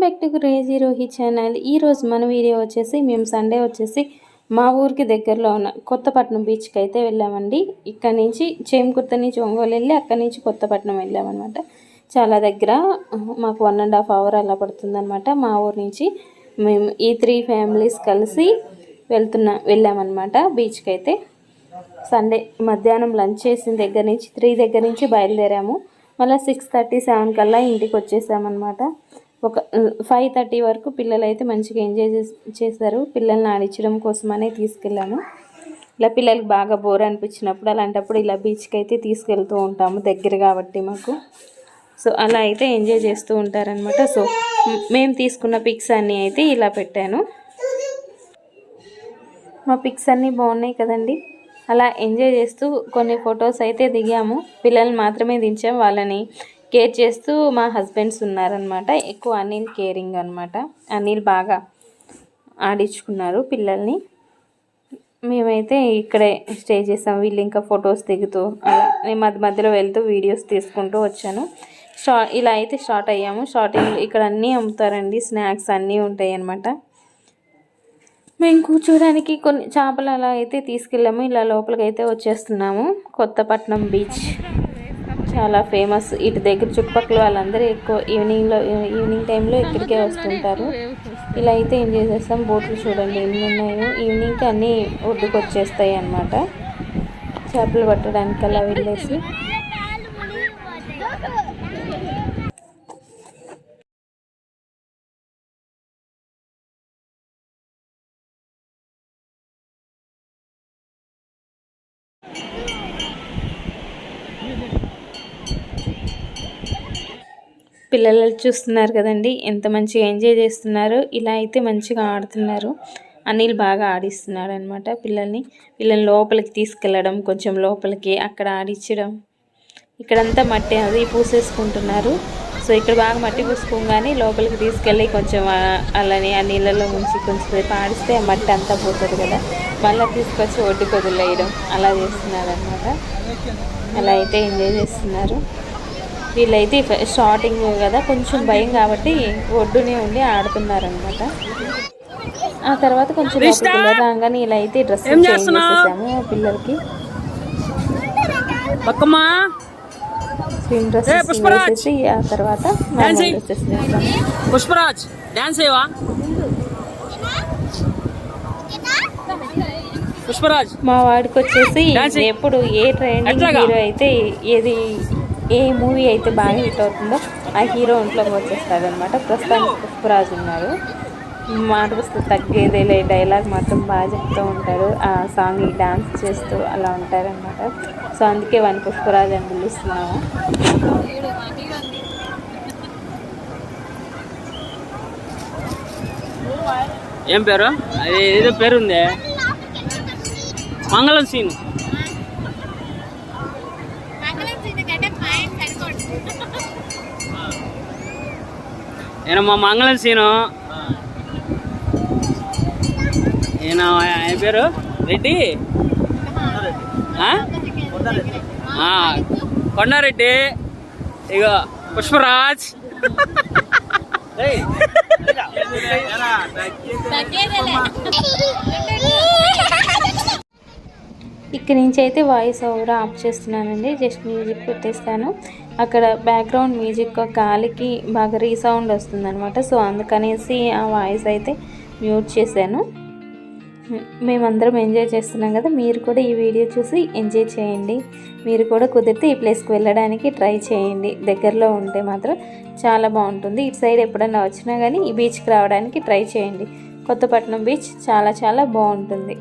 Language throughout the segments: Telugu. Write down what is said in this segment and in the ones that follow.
Back to crazy Rohi channel. ఈరోజు మన వీడియో వచ్చేసి మేము సండే వచ్చేసి మా ఊరికి దగ్గరలో ఉన్న కొత్తపట్నం బీచ్కి అయితే వెళ్ళామండి. ఇక్కడ నుంచి చేమకుర్తి నుంచి ఒంగోలు వెళ్ళి అక్కడి నుంచి కొత్తపట్నం వెళ్ళామన్నమాట. చాలా దగ్గర, మాకు 1.5 hour అలా పడుతుందన్నమాట. మా ఊరు నుంచి మేము ఈ 3 ఫ్యామిలీస్ కలిసి వెళ్ళామన్నమాట బీచ్కి అయితే. సండే మధ్యాహ్నం లంచ్ చేసిన దగ్గర నుంచి 3 దగ్గర నుంచి బయలుదేరాము. మళ్ళీ 6:30-7 కల్లా ఇంటికి వచ్చేసామన్నమాట. ఒక 5:30 వరకు పిల్లలు అయితే మంచిగా ఎంజాయ్ చేశారు. పిల్లల్ని ఆడించడం కోసమనే తీసుకెళ్ళాము. ఇలా పిల్లలకి బాగా బోర్ అనిపించినప్పుడు అలాంటప్పుడు ఇలా బీచ్కి అయితే తీసుకెళ్తూ ఉంటాము, దగ్గర కాబట్టి మాకు. సో అలా అయితే ఎంజాయ్ చేస్తూ ఉంటారనమాట. సో మేము తీసుకున్న పిక్స్ అన్నీ అయితే ఇలా పెట్టాను. మా పిక్స్ అన్నీ బాగున్నాయి కదండి. అలా ఎంజాయ్ చేస్తూ కొన్ని ఫొటోస్ అయితే దిగాము. పిల్లల్ని మాత్రమే దించాము, వాళ్ళని కేర్ చేస్తూ మా హస్బెండ్స్ ఉన్నారనమాట. ఎక్కువ అనిల్ కేరింగ్ అనమాట. అనిల్ బాగా ఆడించుకున్నారు పిల్లల్ని. మేమైతే ఇక్కడే స్టే చేసాం. వీళ్ళు ఇంకా ఫొటోస్ దిగుతూ అలా నేను మధ్యలో వెళ్తూ వీడియోస్ తీసుకుంటూ వచ్చాను. ఇలా అయితే స్టార్ట్ అయ్యాము. స్టార్టింగ్ ఇక్కడ అన్నీ అమ్ముతారండి, స్నాక్స్ అన్నీ ఉంటాయి అన్నమాట. మేము కూర్చోడానికి కొన్ని చేపలు అలా అయితే తీసుకెళ్ళాము. ఇలా లోపలికి అయితే వచ్చేస్తున్నాము. కొత్తపట్నం బీచ్ చాలా ఫేమస్. ఇటు దగ్గర చుట్టుపక్కల వాళ్ళందరూ ఎక్కువ ఈవినింగ్ టైంలో ఇక్కడికే వస్తుంటారు. ఇలా అయితే ఎంజాయ్ చేస్తాం. బోట్లు చూడండి ఎన్ని ఉన్నాయో. ఈవినింగ్కి అన్నీ ఒడ్డుకు వచ్చేస్తాయి అన్నమాట. చేపలు పట్టడానికి అలా వెళ్ళేసి పిల్లలు చూస్తున్నారు కదండి, ఎంత మంచిగా ఎంజాయ్ చేస్తున్నారు. ఇలా అయితే మంచిగా ఆడుతున్నారు. అనిల్ బాగా ఆడిస్తున్నాడు అనమాట పిల్లల్ని లోపలికి తీసుకెళ్ళడం, కొంచెం లోపలికి అక్కడ ఆడించడం. ఇక్కడంతా మట్టి అది పూసేసుకుంటున్నారు. సో ఇక్కడ బాగా మట్టి పూసుకోగానే లోపలికి తీసుకెళ్ళి కొంచెం అలానే ఆ నీళ్ళలో ముంచి కొంచెం సేపు ఆడిస్తే ఆ మట్టి అంతా పోతుంది కదా, మళ్ళీ తీసుకొచ్చి ఒడ్డుకు వదిలేయడం అలా చేస్తున్నారు అనమాట. అలా అయితే ఎంజాయ్ చేస్తున్నారు. వీళ్ళైతే స్టార్టింగ్ కదా కొంచెం భయం కాబట్టి ఒడ్డునే ఉండి ఆడుతున్నారనమాట. ఆ తర్వాత కొంచెం రాగానే ఇలా అయితే డ్రెస్ చేంజ్ చేసేసాము పిల్లలకి. స్విమ్ డ్రెస్సెస్ వేసేసి ఆ తర్వాత డ్రెస్సెస్ వేసాము. పుష్పరాజ్ డాన్స్ చేయవా? పుష్పరాజ్ మా వాడికి వచ్చేసి ఎప్పుడు ఏ ట్రెండింగ్ హీరో అయితే ఏ మూవీ అయితే బాగా హిట్ అవుతుందో ఆ హీరో ఒంట్లోకి వచ్చేస్తాడు అనమాట. ప్రస్తుతానికి పుష్పరాజు ఉన్నారు. మాట వస్తే తగ్గేదేలే డైలాగ్ మాత్రం బాగా చెప్తూ ఉంటారు. ఆ సాంగ్కి డాన్స్ చేస్తూ అలా ఉంటారనమాట. సో అందుకే వాడిని పుష్పరాజు అని పిలుస్తున్నాము. ఏం పేరు? అది ఏదో పేరుంది, మంగళం సీను. నేను మా మంగళం సీను. నేను ఆయన పేరు రెడ్డి, కొండారెడ్డి. ఇగో పుష్పరాజ్. ఇక్కడి నుంచి అయితే వాయిస్ ఓవర్ ఆఫ్ చేస్తున్నానండి. జస్ట్ మ్యూజిక్ పెట్టేస్తాను. అక్కడ బ్యాక్గ్రౌండ్ మ్యూజిక్ గాలికి బాగా రీసౌండ్ వస్తుంది అనమాట. సో అందుకనేసి ఆ వాయిస్ అయితే మ్యూట్ చేశాను. మేమందరం ఎంజాయ్ చేస్తున్నాం కదా, మీరు కూడా ఈ వీడియో చూసి ఎంజాయ్ చేయండి. మీరు కూడా కుదిరితే ఈ ప్లేస్కి వెళ్ళడానికి ట్రై చేయండి. దగ్గరలో ఉంటే మాత్రం చాలా బాగుంటుంది. ఇటు సైడ్ ఎప్పుడన్నా వచ్చినా కానీ ఈ బీచ్కి రావడానికి ట్రై చేయండి. కొత్తపట్నం బీచ్ చాలా చాలా బాగుంటుంది.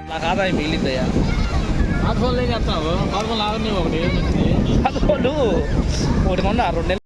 నాకు ఆదాయం మిగిలిందయ్యా. స్మార్ట్ ఫోన్లు ఏం చేస్తావు? స్మార్ట్ ఫోన్ లాగా ఒకటి స్మార్ట్ ఫోన్లు ఒకటి కొన్నా 2 నెలలు.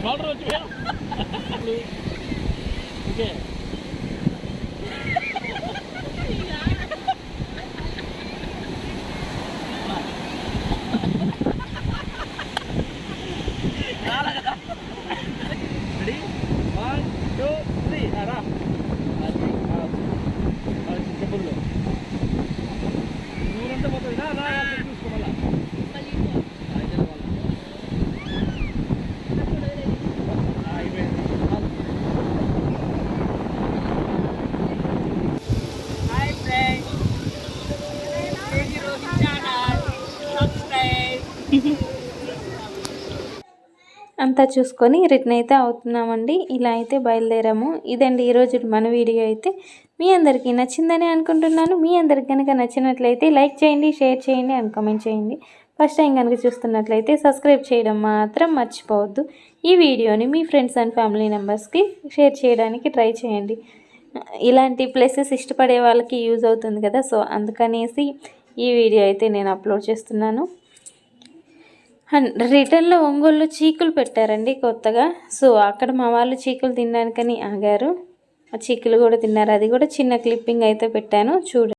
మోటార్ వచ్చి ఓకే రెడీ 1 2 3 రా చెప్పుల్లో ఊరంతా పోతుంది రా చూసుకోవాలా హాయ్ ఫ్రెండ్స్ ఈరోజు ఛానల్ సబ్స్క్రైబ్. అంతా చూసుకొని రిటర్న్ అయితే అవుతున్నామండి. ఇలా అయితే బయలుదేరాము. ఇదండి ఈరోజు మన వీడియో అయితే మీ అందరికీ నచ్చిందని అనుకుంటున్నాను. మీ అందరికి కనుక నచ్చినట్లయితే లైక్ చేయండి, షేర్ చేయండి అండ్ కామెంట్ చేయండి. ఫస్ట్ టైం కనుక చూస్తున్నట్లయితే సబ్స్క్రైబ్ చేయడం మాత్రం మర్చిపోవద్దు. ఈ వీడియోని మీ ఫ్రెండ్స్ అండ్ ఫ్యామిలీ మెంబర్స్కి షేర్ చేయడానికి ట్రై చేయండి. ఇలాంటి ప్లేసెస్ ఇష్టపడే వాళ్ళకి యూజ్ అవుతుంది కదా, సో అందుకనేసి ఈ వీడియో అయితే నేను అప్లోడ్ చేస్తున్నాను. అండ్ రిటర్న్లో ఒంగోలులో చీకులు పెట్టారండి కొత్తగా. సో అక్కడ మా వాళ్ళు చీకులు తినడానికని ఆగారు. ఆ చీకులు కూడా తిన్నారు. అది కూడా చిన్న క్లిప్పింగ్ అయితే పెట్టాను చూడండి.